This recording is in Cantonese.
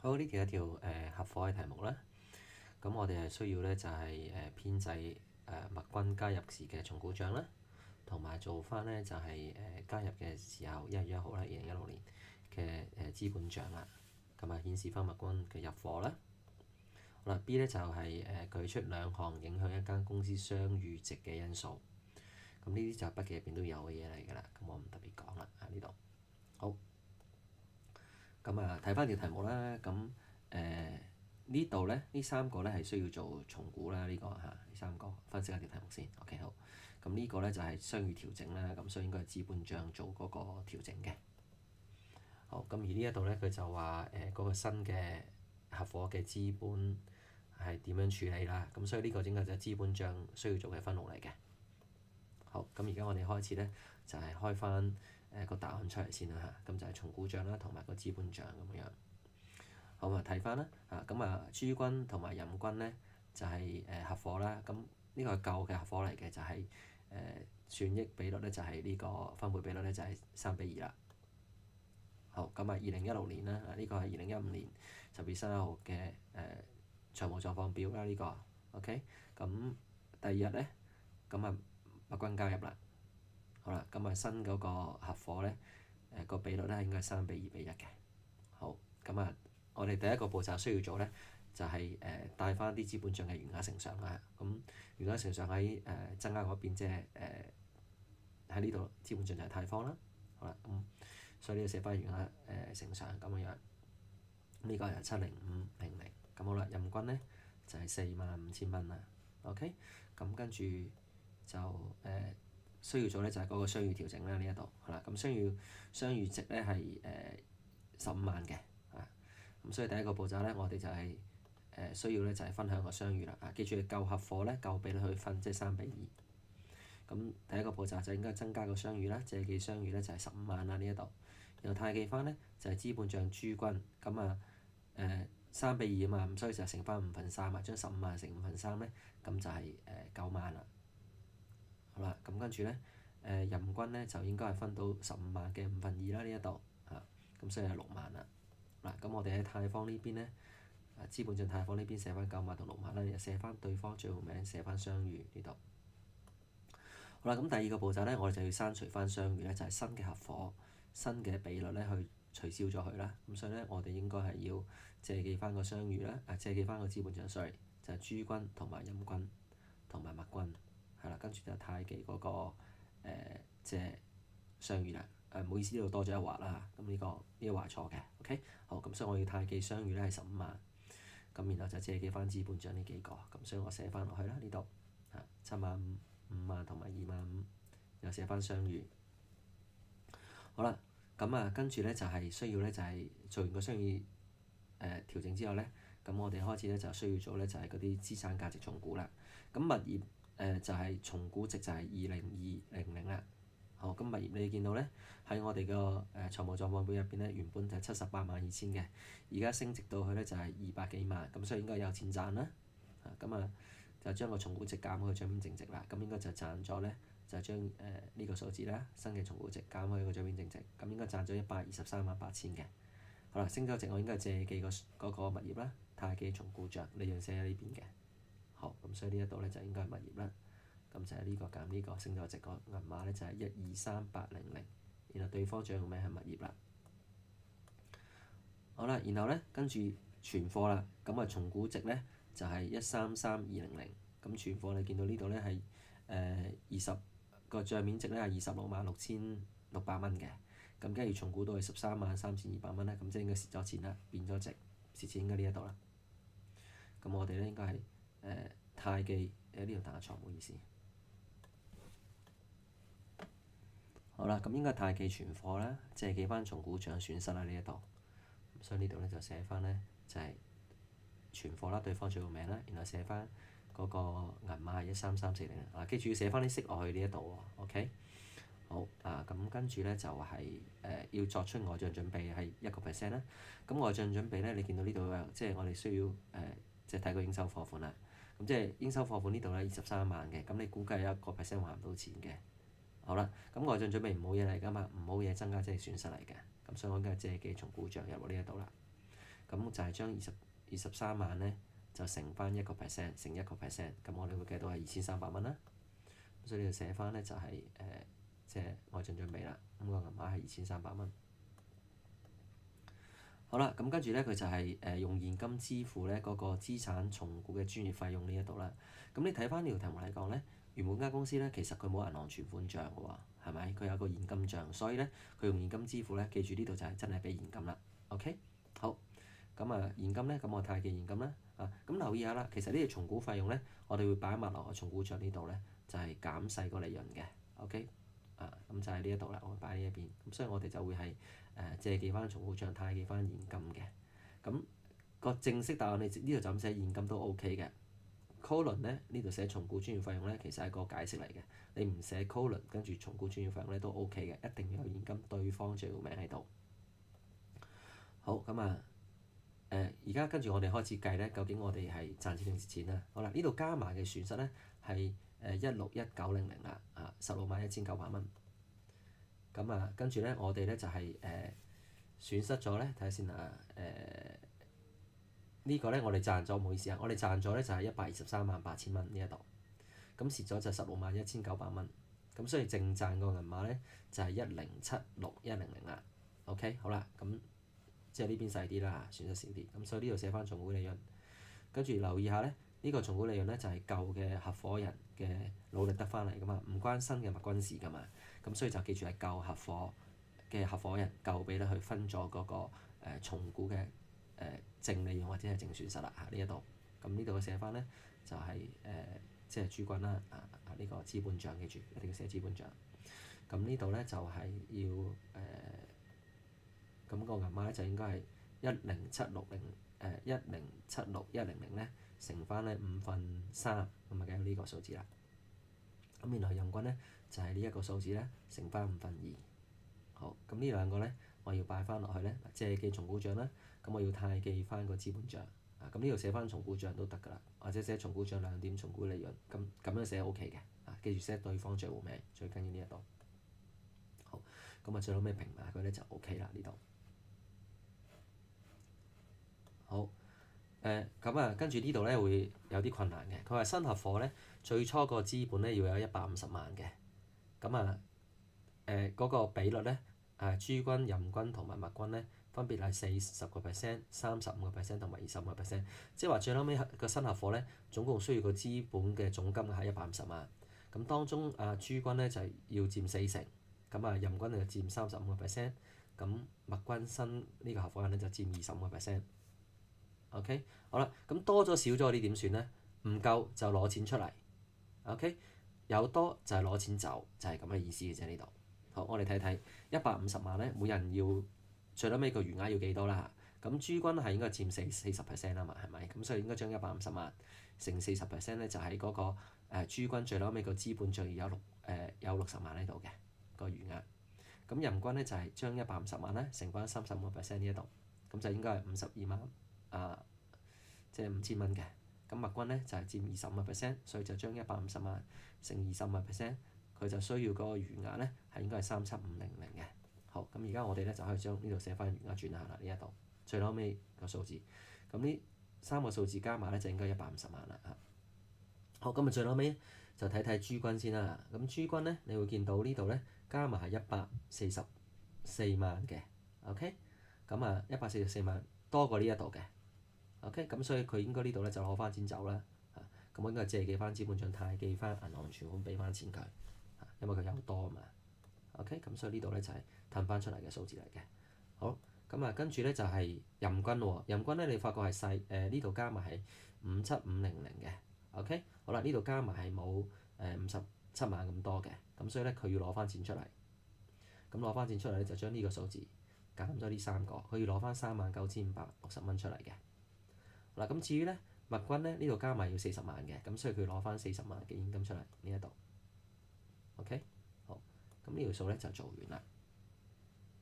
好，呢條一條合夥嘅題目啦。咁我哋係需要咧就係編製麥君加入時嘅重估帳啦，同埋做翻咧就係加入嘅時候1月1號啦，2016年嘅資本帳啦。咁啊顯示翻麥君嘅入夥啦。好啦，B 咧就係舉出兩項影響一間公司商譽值嘅因素。咁呢啲就係筆記入邊都有嘅嘢嚟㗎啦。咁我唔特別講啦。呢度好。咁啊，睇翻條題目啦。咁呢度咧，呢三個咧係需要做重估啦。呢三個分析一條題目先。OK， 好。咁呢個咧就係商譽調整啦。咁所以應該係資本帳做嗰個調整嘅。好。咁而呢一度咧，佢就話嗰個新嘅合夥嘅資本係點樣處理啦。咁所以呢個應該就係資本帳需要做嘅分錄嚟嘅。好。咁而家我哋開始咧，就係開翻個答案出嚟先啦嚇。咁就係重估帳啦，同埋個資本帳咁樣。好啊，睇翻啦嚇。咁啊，朱軍同埋任軍咧就係合夥啦。咁呢個係舊嘅合夥嚟嘅，就係損益比率咧就係呢個分配比率咧就係3:2啦。好。咁啊，2016年啦，呢個係2015年10月31號嘅財務狀況表啦。呢個 OK。咁第二日咧，咁啊麥君加入啦。好啦，咁啊新嗰個合夥咧個比率咧應該係3:2:1嘅。好。咁啊我哋第一個步驟需要做咧就係帶翻啲資本帳嘅餘額乘上啦。咁餘額乘上喺增加嗰邊，即係喺呢度資本帳就係貸方啦。好啦，咁所以呢度寫翻餘額乘上咁樣。呢個係70500。咁好啦，任軍咧就係45000蚊啦。OK。咁跟住就需要做咧就係嗰個商譽調整啦。呢一度係啦。咁商譽值咧係15萬嘅。咁所以第一個步驟咧，我哋就係需要咧就係分享個商譽啦。記住舊合夥咧舊比率去分，即係3:2。咁第一個步驟就應該增加個商譽啦，借記商譽咧就係15萬啦。呢一度，然後貸記翻咧就係資本帳朱軍。咁啊3:2啊嘛，咁所以就乘翻3/5啊，將15萬乘3/5咧，咁就係9萬啦。好啦，咁跟住咧任軍咧就應該係分到15萬嘅2/5啦。呢一度咁所以係6萬啦。嗱，咁我哋喺貸方呢邊咧，資本帳貸方呢邊寫翻9萬同6萬啦，又寫翻對方帳號名，寫翻商譽呢度。好啦，咁第二個步驟咧，我哋就要刪除翻商譽咧，就係新嘅合夥新嘅比率咧去取消咗佢啦。咁所以咧，我哋應該係要借記翻個商譽啦，借記翻個資本帳，sorry，就係朱軍同埋任軍同埋麥軍係啦，跟住就貸記嗰個借商譽啦。唔好意思，呢度多咗一劃啦。咁呢個劃錯嘅。OK。好。咁所以我要貸記商譽咧係15萬。咁然後就借記翻資本帳呢幾個。咁所以我寫翻落去啦。呢度7萬5、5萬同埋2萬5，又寫翻商譽。好啦，咁啊跟住咧就係需要咧就係做完個商譽調整之後咧，咁我哋開始咧就需要做咧就係嗰啲資產價值重估啦。咁物業就係重估值就係20200啦。好。咁物業你見到咧喺我哋個財務狀況表入邊咧，原本就係782000嘅，而家升值到去咧就係200幾萬，咁所以應該有錢賺啦。咁啊就將個重估值減去帳面淨值啦。咁應該就賺咗咧，就將呢個數字啦，新嘅重估值減去個帳面淨值，咁應該賺咗1238000嘅。好啦，升咗值我應該借記嗰個物業啦，貸記重估帳利潤寫喺呢邊嘅。好。咁所以呢一度咧就應該係物業啦。咁就係呢個減呢個，升咗值個銀碼咧就係123800，然後對方帳號名係物業啦。好啦，然後咧跟住存貨啦，咁啊重估值咧就係133200。咁存貨你見到呢度咧係20個帳面值咧係266600蚊嘅。咁跟住重估到係133200蚊咧，咁即係應該蝕咗錢啦，變咗值蝕錢應該呢一度啦。咁我哋咧應該係貸記呢度打錯，唔好意思。好啦，咁應該貸記存貨啦，借記翻重估帳損失啦呢一度。所以呢度咧就寫翻咧就係存貨啦，對方帳號名啦，然後寫翻嗰個銀碼係13340。記住要寫翻啲息落去呢一度喎。OK。好。咁跟住咧就係要作出外帳準備係1%啦。咁外帳準備咧，你見到呢度即係我哋需要即係睇個應收貨款啦。咁即係應收貨款呢度咧23萬嘅，咁你估計1%還唔到錢嘅。好啦，咁外帳準備唔好嘢嚟㗎嘛，唔好嘢增加即係損失嚟嘅。咁所以我應該係借記重估帳入落呢一度啦。咁就係將23萬咧就乘翻1%，乘1%，咁我哋會計到係2300蚊啦。所以呢度寫翻咧就係即係外進準備啦。咁個銀碼係2300蚊。好啦，咁跟住咧佢就係用現金支付咧嗰個資產重估嘅專業費用呢一度啦。咁你睇翻呢條題目嚟講咧，原本間公司咧其實佢冇銀行存款帳嘅喎，係咪？佢有個現金帳，所以咧佢用現金支付咧，記住呢度就係真係俾現金啦。OK， 好。咁現金咧，咁我太記現金啦。咁留意下啦，其實呢條重估費用咧，我哋會擺埋落個重估帳呢度咧，就係減細個利潤嘅。OK，咁就係呢一度啦，我會擺呢一邊。咁所以我哋就會係借記翻重估帳，太記翻現金嘅。咁個正式答案你呢度就咁寫現金都 OK 嘅。colon 咧呢度寫重估專業費用咧，其實係個解釋嚟嘅。你唔寫 colon 跟住重估專業費用咧都 OK 嘅，一定要有現金對方帳戶名喺度。好，咁而家跟住我哋開始計咧，究竟我哋係賺錢定蝕錢啦？好啦，呢度加埋嘅損失咧係161,900啦，161,900蚊。咁跟住咧，我哋咧就係損失咗咧，睇下先呢個咧我哋賺咗，唔好意思啊，我哋賺咗咧就係1238000蚊呢一度。咁蝕咗就161,900蚊。咁所以淨賺個銀碼咧就係1076100啦。OK， 好啦，咁。即係呢邊細啲啦，損失少啲，咁所以呢度寫翻重估利潤。跟住留意下咧，呢個重估利潤咧就係舊嘅合夥人嘅努力得翻嚟噶嘛，唔關新嘅麥君事噶嘛。咁所以就記住係舊合夥嘅合夥人舊俾咧去分咗嗰個重估嘅淨利潤或者係淨損失啦。呢一度，咁呢度嘅寫翻咧就係即係諸君啦。呢個資本帳記住一定要寫資本帳。咁呢度咧就係要咁個銀碼咧就應該係1076100咧乘翻咧3/5，咁咪計到呢個數字啦。咁原來人均咧就係呢一個數字咧乘翻2/5。好，咁呢兩個咧我要擺翻落去咧，借記重估帳啦。咁我要太記翻個資本帳。咁呢度寫翻重估帳都得㗎啦，或者寫重估帳2點重估利潤，咁樣寫 OK 嘅。記住寫對方帳戶名，最緊要呢一度。好，咁最後尾平埋佢咧就 OK 啦呢度。好，跟住呢度咧會有啲困難嘅。佢話新合夥咧最初個資本咧要有150萬嘅。嗰個比率咧諸君、任君同埋麥君咧分別係40%、35%同埋25%。即係話最後尾個新合夥咧總共需要個資本嘅總金額係150萬。咁當中諸君咧就係要佔40%，任君就佔35%，咁麥君新呢個合夥人咧就佔25%。OK， 好啦，咁多咗少咗啲點算咧？唔夠就攞錢出嚟。OK， 有多就係攞錢走，就係咁嘅意思嘅啫呢度。好，我哋睇睇150萬咧，每人要最撚尾個餘額要幾多啦？咁諸君係應該佔40% 啊嘛，係咪？咁所以應該將150萬乘40%咧，就喺嗰個諸君最撚尾個資本最有60萬喺度嘅個餘額。咁任君咧就係將150萬咧乘翻35% 呢一度，咁就應該係52萬。即係5000蚊嘅。咁麥君咧就係佔25%，所以就將150萬乘25%，佢就需要嗰個餘額咧係應該係37500嘅。好，咁而家我哋咧就可以將呢度寫翻餘額轉下啦，呢一度最後尾個數字。咁呢3個數字加埋咧就應該150萬啦。好，咁最後尾就睇睇諸君先啦。咁諸君咧，你會見到呢度咧加埋係144萬嘅。OK， 咁144萬多過呢一度嘅。OK， 咁所以佢應該呢度咧就攞翻錢走啦。咁我應該借記翻資本帳，太記翻銀行存款俾翻錢佢。因為佢有多啊嘛。OK， 咁所以呢度咧就係褪翻出嚟嘅數字嚟嘅。好，咁跟住咧就係任君喎。任君咧你發覺係細呢度加埋係57500嘅。OK， 好啦，呢度加埋係冇57萬咁多嘅。咁所以咧佢要攞翻錢出嚟。咁攞翻錢出嚟咧就將呢個數字減咗呢3個，佢要攞翻39560蚊出嚟嘅。嗱，咁至於咧麥君咧呢度加埋要40萬嘅，咁所以佢攞翻40萬嘅現金出嚟呢一度。OK， 好，咁呢條數咧就做完啦。